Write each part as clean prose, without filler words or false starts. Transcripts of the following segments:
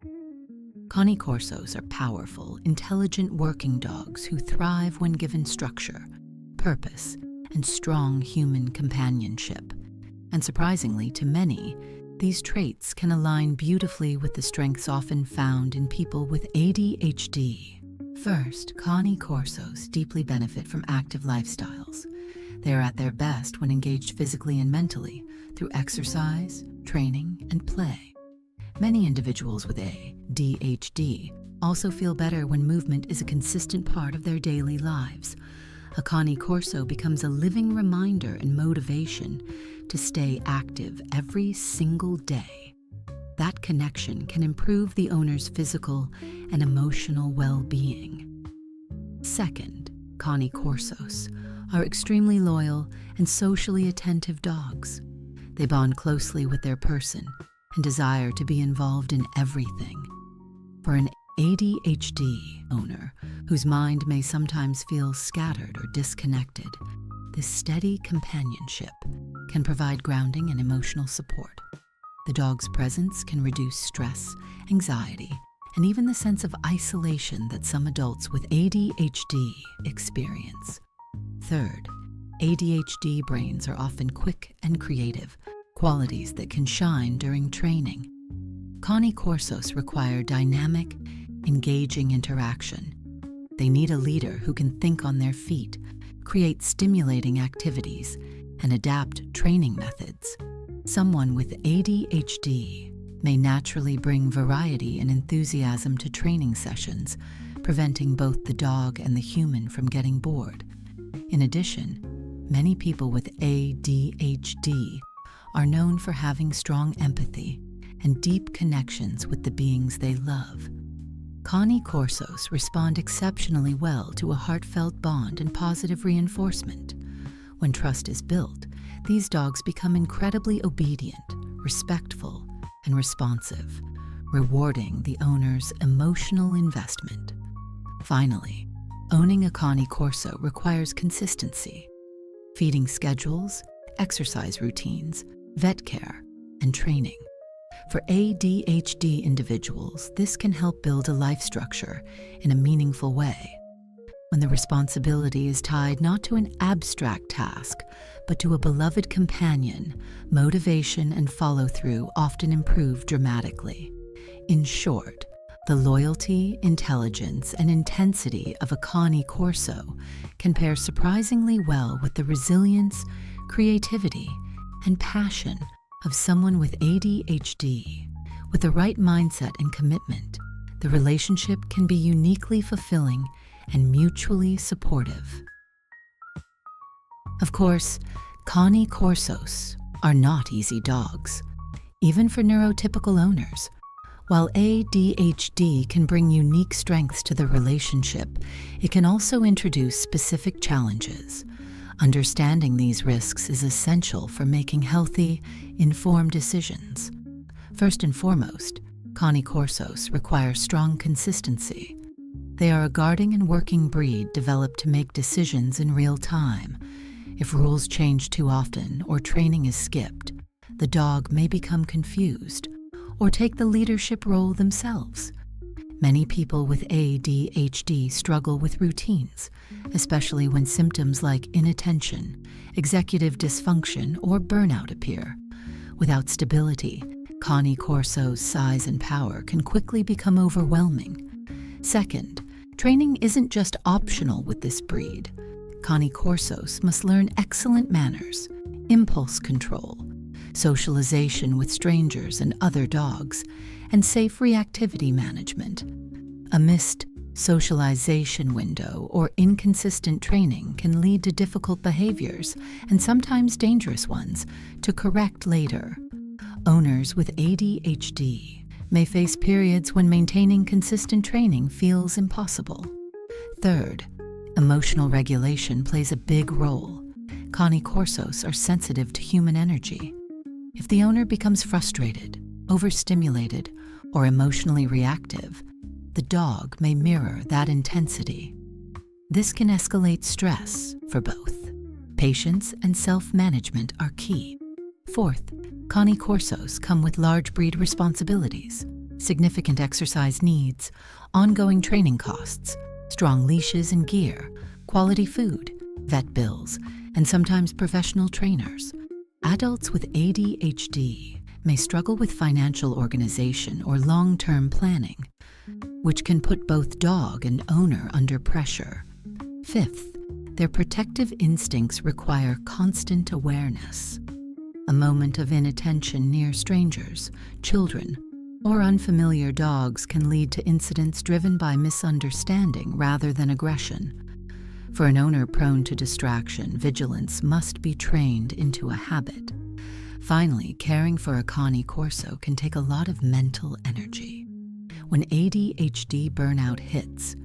Cane Corsos are powerful, intelligent working dogs who thrive when given structure, purpose, and strong human companionship. And surprisingly to many, these traits can align beautifully with the strengths often found in people with ADHD. First, Cane Corsos deeply benefit from active lifestyles. They are at their best when engaged physically and mentally through exercise, training, and play. Many individuals with ADHD also feel better when movement is a consistent part of their daily lives. A Cane Corso becomes a living reminder and motivation to stay active every single day. That connection can improve the owner's physical and emotional well-being. Second, Cane Corsos are extremely loyal and socially attentive dogs. They bond closely with their person and desire to be involved in everything. For an ADHD owner whose mind may sometimes feel scattered or disconnected, this steady companionship can provide grounding and emotional support. The dog's presence can reduce stress, anxiety, and even the sense of isolation that some adults with ADHD experience. Third, ADHD brains are often quick and creative, qualities that can shine during training. Cane Corsos require dynamic, engaging interaction. They need a leader who can think on their feet, create stimulating activities, and adapt training methods. Someone with ADHD may naturally bring variety and enthusiasm to training sessions, preventing both the dog and the human from getting bored. In addition, many people with ADHD are known for having strong empathy and deep connections with the beings they love. Cane Corsos respond exceptionally well to a heartfelt bond and positive reinforcement. When trust is built, these dogs become incredibly obedient, respectful, and responsive, rewarding the owner's emotional investment. Finally, owning a Cane Corso requires consistency. Feeding schedules, exercise routines, vet care, and training. For ADHD individuals, this can help build a life structure in a meaningful way. When the responsibility is tied not to an abstract task, but to a beloved companion, motivation and follow-through often improve dramatically. In short, the loyalty, intelligence, and intensity of a Cane Corso can pair surprisingly well with the resilience, creativity, and passion of someone with ADHD. With the right mindset and commitment, the relationship can be uniquely fulfilling and mutually supportive. Of course, Cane Corsos are not easy dogs, even for neurotypical owners. While ADHD can bring unique strengths to the relationship, it can also introduce specific challenges. Understanding these risks is essential for making healthy, informed decisions. First and foremost, Cane Corsos require strong consistency. They are a guarding and working breed developed to make decisions in real time. If rules change too often or training is skipped, the dog may become confused or take the leadership role themselves. Many people with ADHD struggle with routines, especially when symptoms like inattention, executive dysfunction, or burnout appear. Without stability, Cane Corso's size and power can quickly become overwhelming. Second, training isn't just optional with this breed. Cane Corsos must learn excellent manners, impulse control, socialization with strangers and other dogs, and safe reactivity management. A missed socialization window or inconsistent training can lead to difficult behaviors, and sometimes dangerous ones, to correct later. Owners with ADHD may face periods when maintaining consistent training feels impossible. Third, emotional regulation plays a big role. Cane Corsos are sensitive to human energy. If the owner becomes frustrated, overstimulated, or emotionally reactive, the dog may mirror that intensity. This can escalate stress for both. Patience and self-management are key. Fourth, Cane Corsos come with large breed responsibilities. significant exercise needs, ongoing training costs, strong leashes and gear, quality food, vet bills, and sometimes professional trainers. Adults with ADHD may struggle with financial organization or long-term planning, which can put both dog and owner under pressure. Fifth, their protective instincts require constant awareness. A moment of inattention near strangers, children, or unfamiliar dogs can lead to incidents driven by misunderstanding rather than aggression. For an owner prone to distraction, vigilance must be trained into a habit. Finally, caring for a Cane Corso can take a lot of mental energy. When ADHD burnout hits,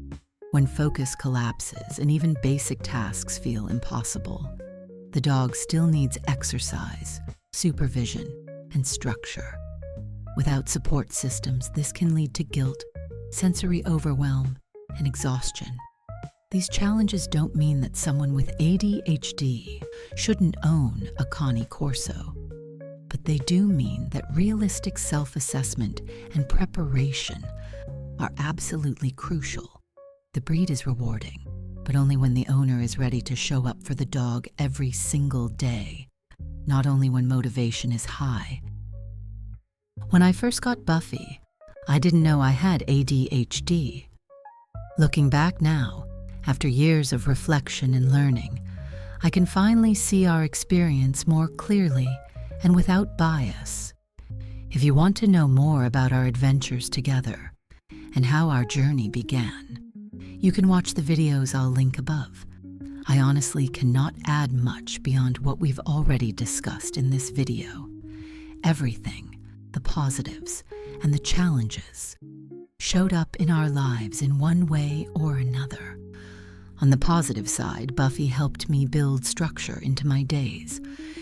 when focus collapses and even basic tasks feel impossible, the dog still needs exercise, supervision, and structure. Without support systems, this can lead to guilt, sensory overwhelm, and exhaustion. These challenges don't mean that someone with ADHD shouldn't own a Cane Corso, but they do mean that realistic self-assessment and preparation are absolutely crucial. The breed is rewarding, but only when the owner is ready to show up for the dog every single day, not only when motivation is high. When I first got Buffy, I didn't know I had ADHD. Looking back now, after years of reflection and learning, I can finally see our experience more clearly and without bias. If you want to know more about our adventures together and how our journey began, you can watch the videos I'll link above. I honestly cannot add much beyond what we've already discussed in this video. Everything, the positives and the challenges, showed up in our lives in one way or another. On the positive side, Buffy helped me build structure into my days.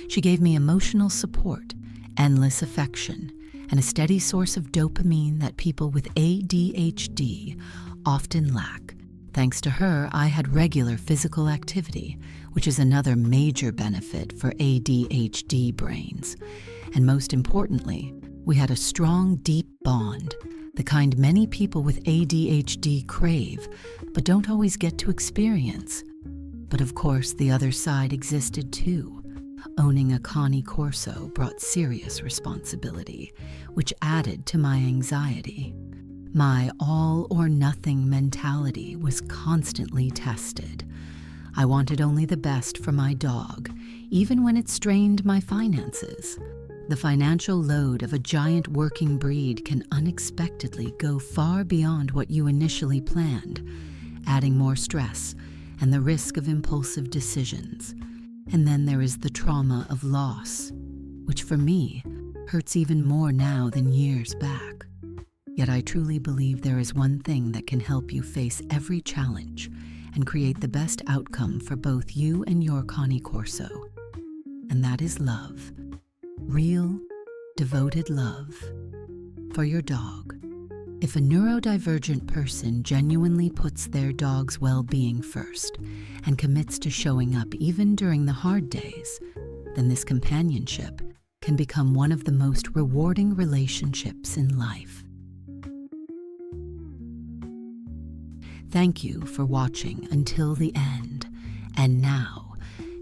She gave me emotional support, endless affection, and a steady source of dopamine that people with ADHD often lack. Thanks to her, I had regular physical activity, which is another major benefit for ADHD brains. And most importantly, we had a strong, deep bond, the kind many people with ADHD crave, but don't always get to experience. But of course, the other side existed too. Owning a Cane Corso brought serious responsibility, which added to my anxiety. My all-or-nothing mentality was constantly tested. I wanted only the best for my dog, even when it strained my finances. The financial load of a giant working breed can unexpectedly go far beyond what you initially planned, adding more stress and the risk of impulsive decisions. And then there is the trauma of loss, which for me hurts even more now than years back. Yet I truly believe there is one thing that can help you face every challenge and create the best outcome for both you and your Cane Corso, and that is love. Real, devoted love for your dog. If a neurodivergent person genuinely puts their dog's well-being first and commits to showing up even during the hard days, then this companionship can become one of the most rewarding relationships in life. Thank you for watching until the end. And now,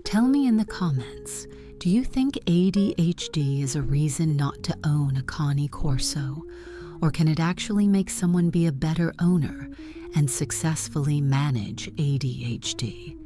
tell me in the comments, do you think ADHD is a reason not to own a Cane Corso? Or can it actually make someone be a better owner and successfully manage ADHD?